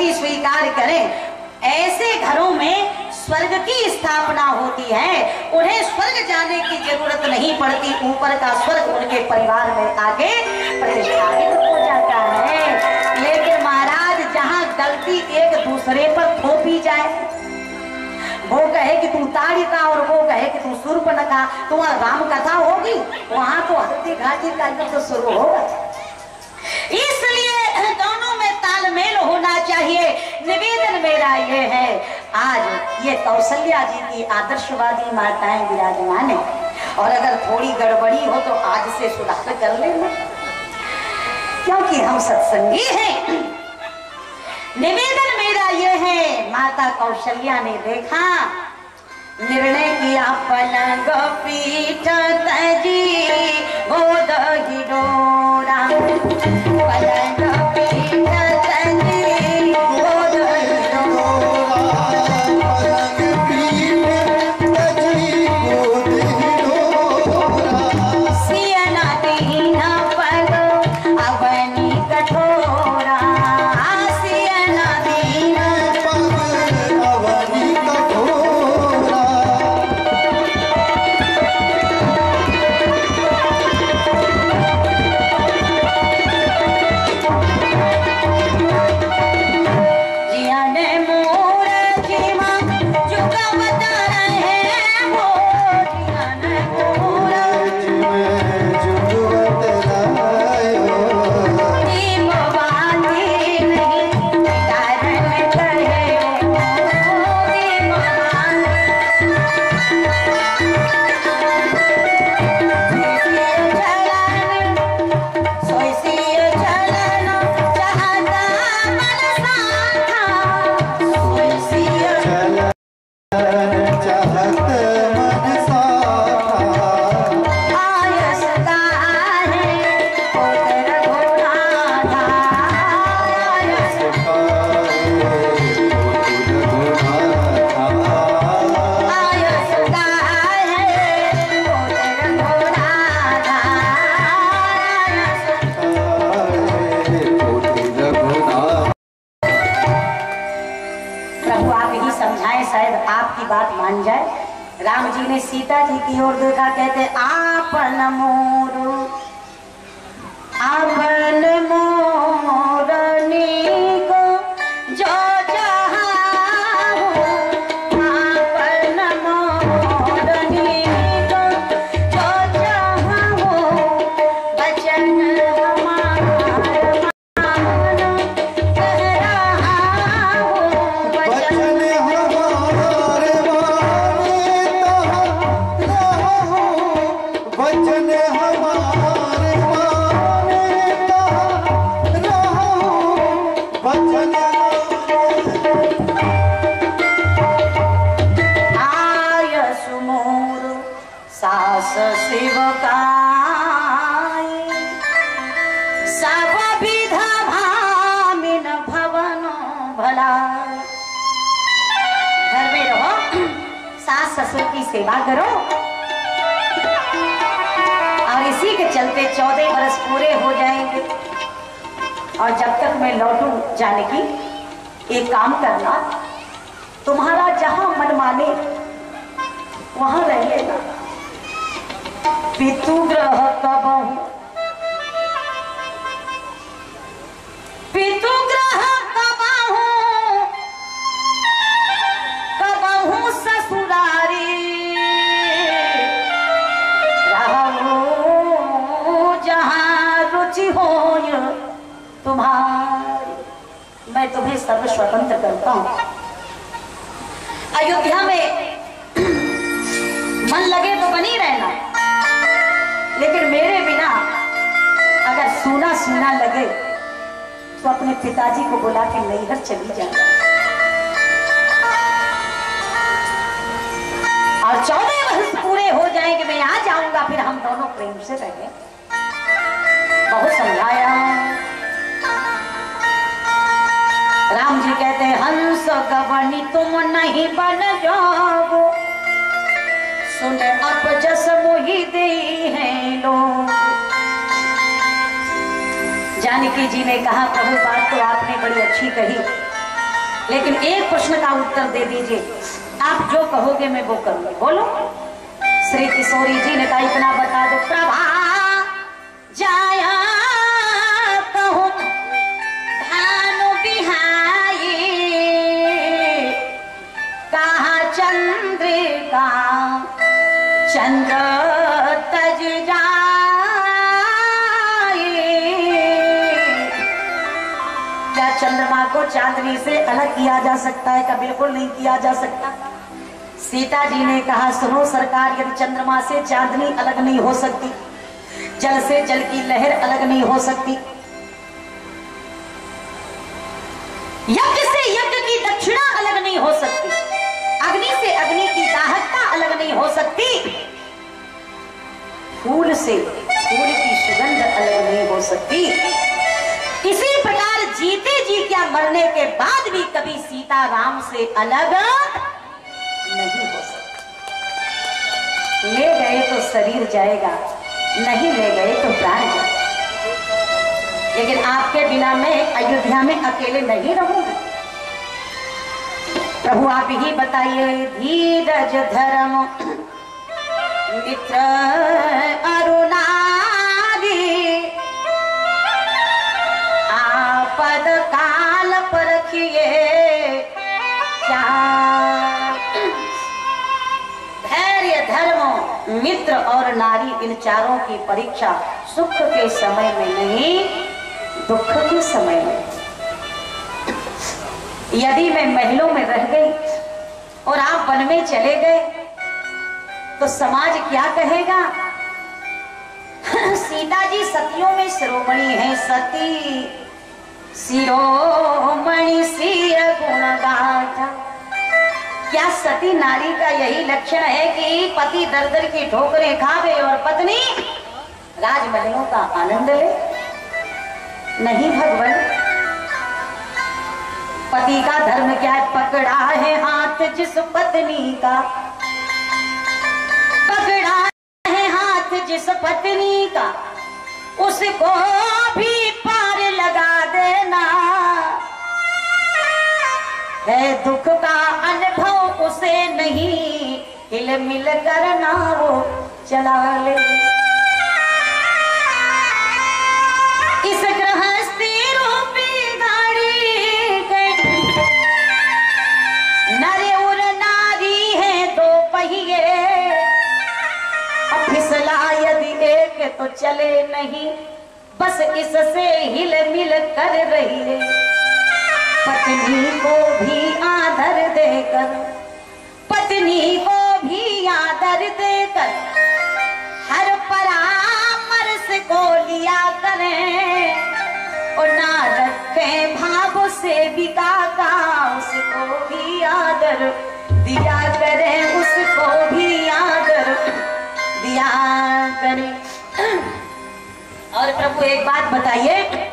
गलती स्वीकार करें। ऐसे घरों में स्वर्ग की स्थापना होती है, उन्हें स्वर्ग जाने की जरूरत नहीं पड़ती, ऊपर का स्वर्ग उनके परिवार में आके प्रतिष्ठापित हो जाता है। लेकिन महाराज जहाँ गलती एक दूसरे पर थोपी जाए, वो कहे कि तू ताड़िका और वो कहे कि तू शूर्पणखा, तो वहाँ राम कथा होगी, वहां तो हल्दी घाटी का युद्ध शुरू होगा। इसलिए दोनों में तालमेल होना चाहिए। निवेदन मेरा ये है, आज ये कौशल्या जी की आदर्शवादी माताएं विराजमान है, और अगर थोड़ी गड़बड़ी हो तो आज से सुधार कर लेना, क्योंकि हम सत्संगी हैं। निवेदन मेरा ये है, माता कौशल्या ने देखा, निर्णय किया पलंग पीठ तजी गोद ही डोरा, पलंग पीठ तजी गोद ही डोरा, पलंग पीठ तजी गोद ही डोरा, सियना दीना पग अवनी कठोरा, सियना दीना पग अवनी कठोरा। राम जी ने सीता जी की ओर देखा, कहते आपन मोरू आपन मोरनी को जो चाहो, आपन मोरनी को जो चाहो, बचन हमारा मानो कह रहा हो, बचन हमारे वचन हमारे मानता रहो, वचन आय सुमोर सास शिवकाई, सब विधा भामिन भवन भला। घर में रहो, सास ससुर की सेवा करो, और इसी के चलते 14 बरस पूरे हो जाएंगे, और जब तक मैं लौटूं जानकी, एक काम करना, तुम्हारा जहां मन माने वहां रहिएगा। पितुग्रह कबहू, पितुग्रह कबहू, कबहू ससुरारी, हो तुम्हारी, मैं तुम्हें सर्व स्वतंत्र करता हूं। अयोध्या में मन लगे तो बनी रहना, लेकिन मेरे बिना अगर सूना सूना लगे तो अपने पिताजी को बुला के नैहर चली जाना, और 14 वर्ष पूरे हो जाएंगे, मैं आ जाऊंगा, फिर हम दोनों प्रेम से रहें। बहुत समझाया। राम जी कहते हंस गवनी तुम नहीं बन जाओ, सुन अपजस मोहि दे हैं लोग। जानकी जी ने कहा प्रभु बात तो आपने बड़ी अच्छी कही, लेकिन एक प्रश्न का उत्तर दे दीजिए, आप जो कहोगे मैं वो करूंगी। बोलो। श्री किशोरी जी ने कहा इतना बता दो, प्रभा जाया कहूं धानु बिहाई, कहा चंद्रिका चंद्र तज जाए। क्या चंद्रमा को चांदनी से अलग किया जा सकता है? क्या बिल्कुल नहीं किया जा सकता। सीता जी ने कहा सुनो सरकार, यदि चंद्रमा से चांदनी अलग नहीं हो सकती, जल से जल की लहर अलग नहीं हो सकती, यज्ञ से यज्ञ की दक्षिणा अलग नहीं हो सकती, अग्नि से अग्नि की दाहकता अलग नहीं हो सकती, फूल से फूल की सुगंध अलग नहीं हो सकती, इसी प्रकार जीते जी क्या मरने के बाद भी कभी सीता राम से अलग नहीं हो सकती। ले गए तो शरीर जाएगा, नहीं ले गए तो प्राण जाएगा। लेकिन आपके बिना मैं अयोध्या में अकेले नहीं रहूंगी। प्रभु आप ही बताइए, धीरज धर्म मित्र अरुणादि, आपद काल परखिए क्या। धैर्य धर्म मित्र और नारी, इन चारों की परीक्षा सुख के समय में नहीं, दुख के समय में। यदि मैं महलों में रह गई और आप वन में चले गए तो समाज क्या कहेगा? सीता जी सतियों में शिरोमणि है, सती शिरोमणि सिर गुण गाथा। क्या सती नारी का यही लक्षण है कि पति दर दर की ठोकरें खावे और पत्नी राजमहलों का आनंद ले? नहीं भगवान, पति का धर्म क्या है? पकड़ा है हाथ जिस पत्नी का, पकड़ा है हाथ जिस पत्नी का, उसको भी पार लगा देना है। दुख का अनुभव उसे नहीं, हिल मिल करना वो चला ले। इस गृहस्थी रूपी गाड़ी के नर और नारी है दो पहिए, अब फिसला यदि एक तो चले नहीं, बस इससे हिल मिल कर रही है। पत्नी को भी आदर देकर, पत्नी को भी आदर देकर, हर परामर्श को लिया करें और ना रखें भाव से बिका का, उसको भी आदर दिया करें, उसको भी आदर दिया करें। और प्रभु एक बात बताइए,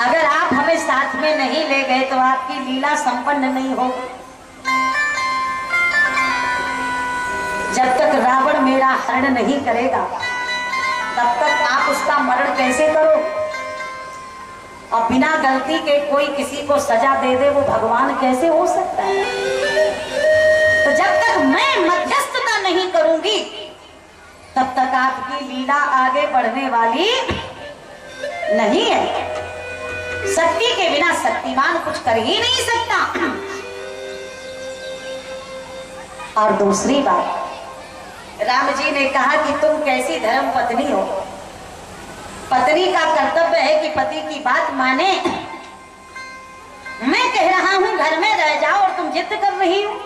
अगर आप हमें साथ में नहीं ले गए तो आपकी लीला संपन्न नहीं होगी। जब तक रावण मेरा हरण नहीं करेगा तब तक आप उसका मरण कैसे करो? और बिना गलती के कोई किसी को सजा दे दे, वो भगवान कैसे हो सकता है? तो जब तक मैं मध्यस्थता नहीं करूंगी तब तक आपकी लीला आगे बढ़ने वाली नहीं है। शक्ति के बिना शक्तिमान कुछ कर ही नहीं सकता। और दूसरी बात, राम जी ने कहा कि तुम कैसी धर्म पत्नी हो। पत्नी का कर्तव्य है कि पति की बात माने। मैं कह रहा हूं घर में रह जाओ और तुम जिद कर रही हो।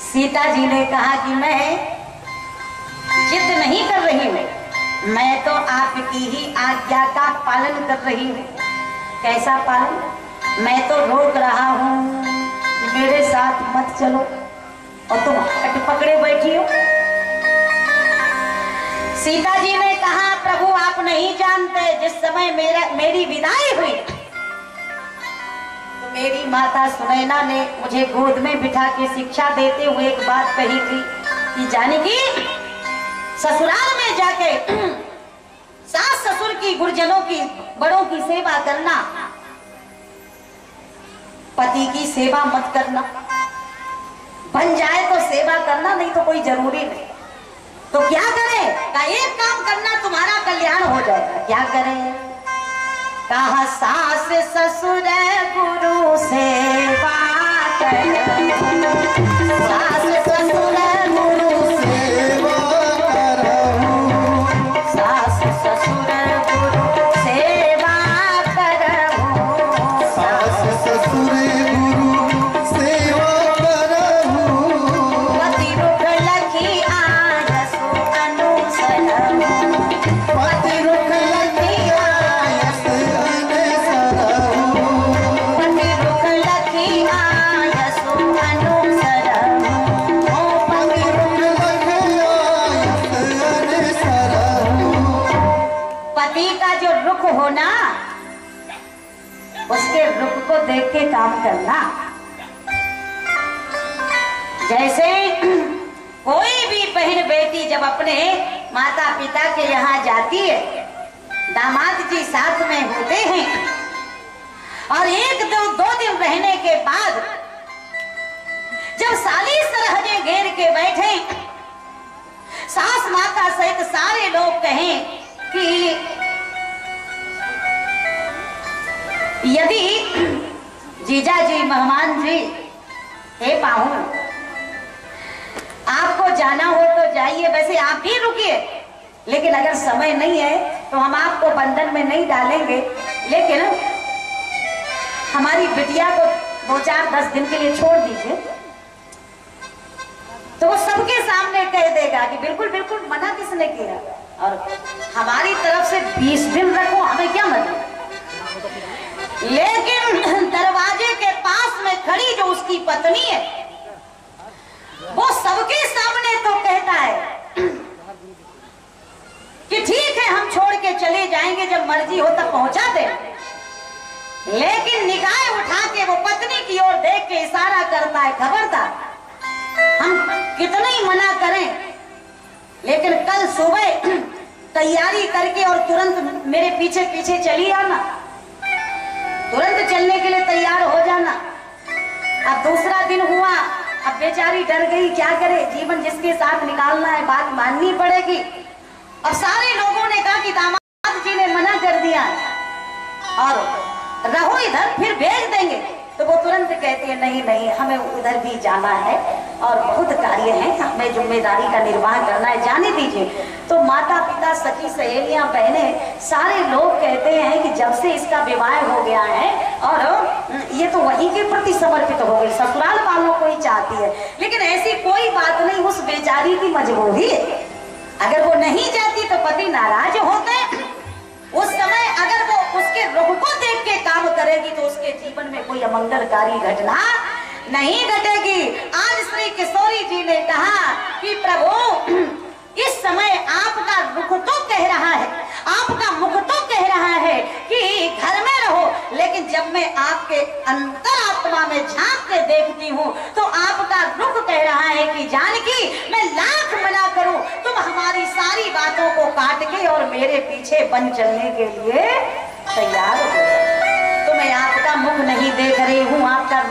सीता जी ने कहा कि मैं जिद नहीं कर रही हूं, मैं तो आपकी ही आज्ञा का पालन कर रही हूँ। कैसा पालन? मैं तो रोक रहा हूँ मेरे साथ मत चलो और तुम हट पकड़े बैठी हो। सीता जी ने कहा प्रभु आप नहीं जानते, जिस समय मेरी विदाई हुई तो मेरी माता सुनैना ने मुझे गोद में बिठा के शिक्षा देते हुए एक बात कही थी कि जानकी, ससुराल में जाके सास ससुर की गुरुजनों की, बड़ों की सेवा करना, पति की सेवा मत करना, बन जाए तो सेवा करना, नहीं तो कोई जरूरी नहीं। तो क्या करें? का एक काम करना, तुम्हारा कल्याण हो जाएगा। क्या करें? कहा सास ससुर गुरु सेवा करो, सास ससुर गुरु सेवा करो, सास ससुर गुरु सेवा करो, सास ससुर गुरु सेवा करो, पति रुख लखी आयस अनुसरहु, पति रुख लखी आयस अनुसरहु, पति रुख लखी आयस अनुसरहु, ओ पति रुख लखी आयस अनुसरहु। पति का जो रुख होना, उसके रुख को देख के काम करना। जैसे कोई भी बहन बेटी जब अपने माता पिता के यहाँ जाती है, दामाद जी साथ में होते हैं, और एक दो दिन रहने के बाद जब साली सरहजे घेर के बैठे, सास माता सहित सारे लोग कहें कि यदि जीजा जी, मेहमान जी, हे पाहुन, आपको जाना हो तो जाइए, वैसे आप भी रुकिए, लेकिन अगर समय नहीं है तो हम आपको बंधन में नहीं डालेंगे, लेकिन हमारी बिटिया को 2-4-10 दिन के लिए छोड़ दीजिए। तो वो सबके सामने कह देगा कि बिल्कुल बिल्कुल, मना किसने किया, और हमारी तरफ से 20 दिन रखो, हमें क्या मतलब। लेकिन दरवाजे के पास में खड़ी जो उसकी पत्नी है, वो सबके सामने तो कहता है कि ठीक है, हम छोड़ के चले जाएंगे, जब मर्जी हो तब पहुंचा दे। लेकिन निगाह उठा के वो पत्नी की ओर देख के इशारा करता है, खबरदार, हम कितना ही मना करें, लेकिन कल सुबह तैयारी करके और तुरंत मेरे पीछे पीछे चली आना, तुरंत चलने के लिए तैयार हो जाना। अब दूसरा दिन हुआ, अब बेचारी डर गई, क्या करे, जीवन जिसके साथ निकालना है, बात माननी पड़ेगी। और सारे लोगों ने कहा कि दामाद जी ने मना कर दिया और रहो इधर, फिर भेज देंगे। तो वो तुरंत कहते हैं, नहीं नहीं, हमें उधर भी जाना है और बहुत कार्य है, हमें जिम्मेदारी का निर्वाह करना है, जाने दीजिए। तो माता पिता, सखी सहेलियां, बहनें, सारे लोग कहते हैं कि जब से इसका विवाह हो गया है और ये तो वही के प्रति समर्पित हो गई, ससुराल वालों को ही चाहती है। लेकिन ऐसी कोई बात नहीं, उस बेचारी की मजबूरी है, अगर वो नहीं जाती तो पति नाराज होते। उस समय अगर वो उसके रुख को देख के काम करेगी तो उसके जीवन में कोई अमंगलकारी घटना नहीं घटेगी। आज श्री किशोरी जी ने कहा कि प्रभु, इस समय आपका रुख तो कह रहा है, आपका मुख तो कह रहा है कि घर में रहो, लेकिन जब मैं आपके अंतरात्मा में झांक के देखती हूँ तो आपका रुख कह रहा है कि जानकी, मैं लाख मना करूं, तुम हमारी सारी बातों को काट के और मेरे पीछे बन चलने के लिए तैयार हो। तो मैं आपका मुख नहीं देख रही हूँ, आपका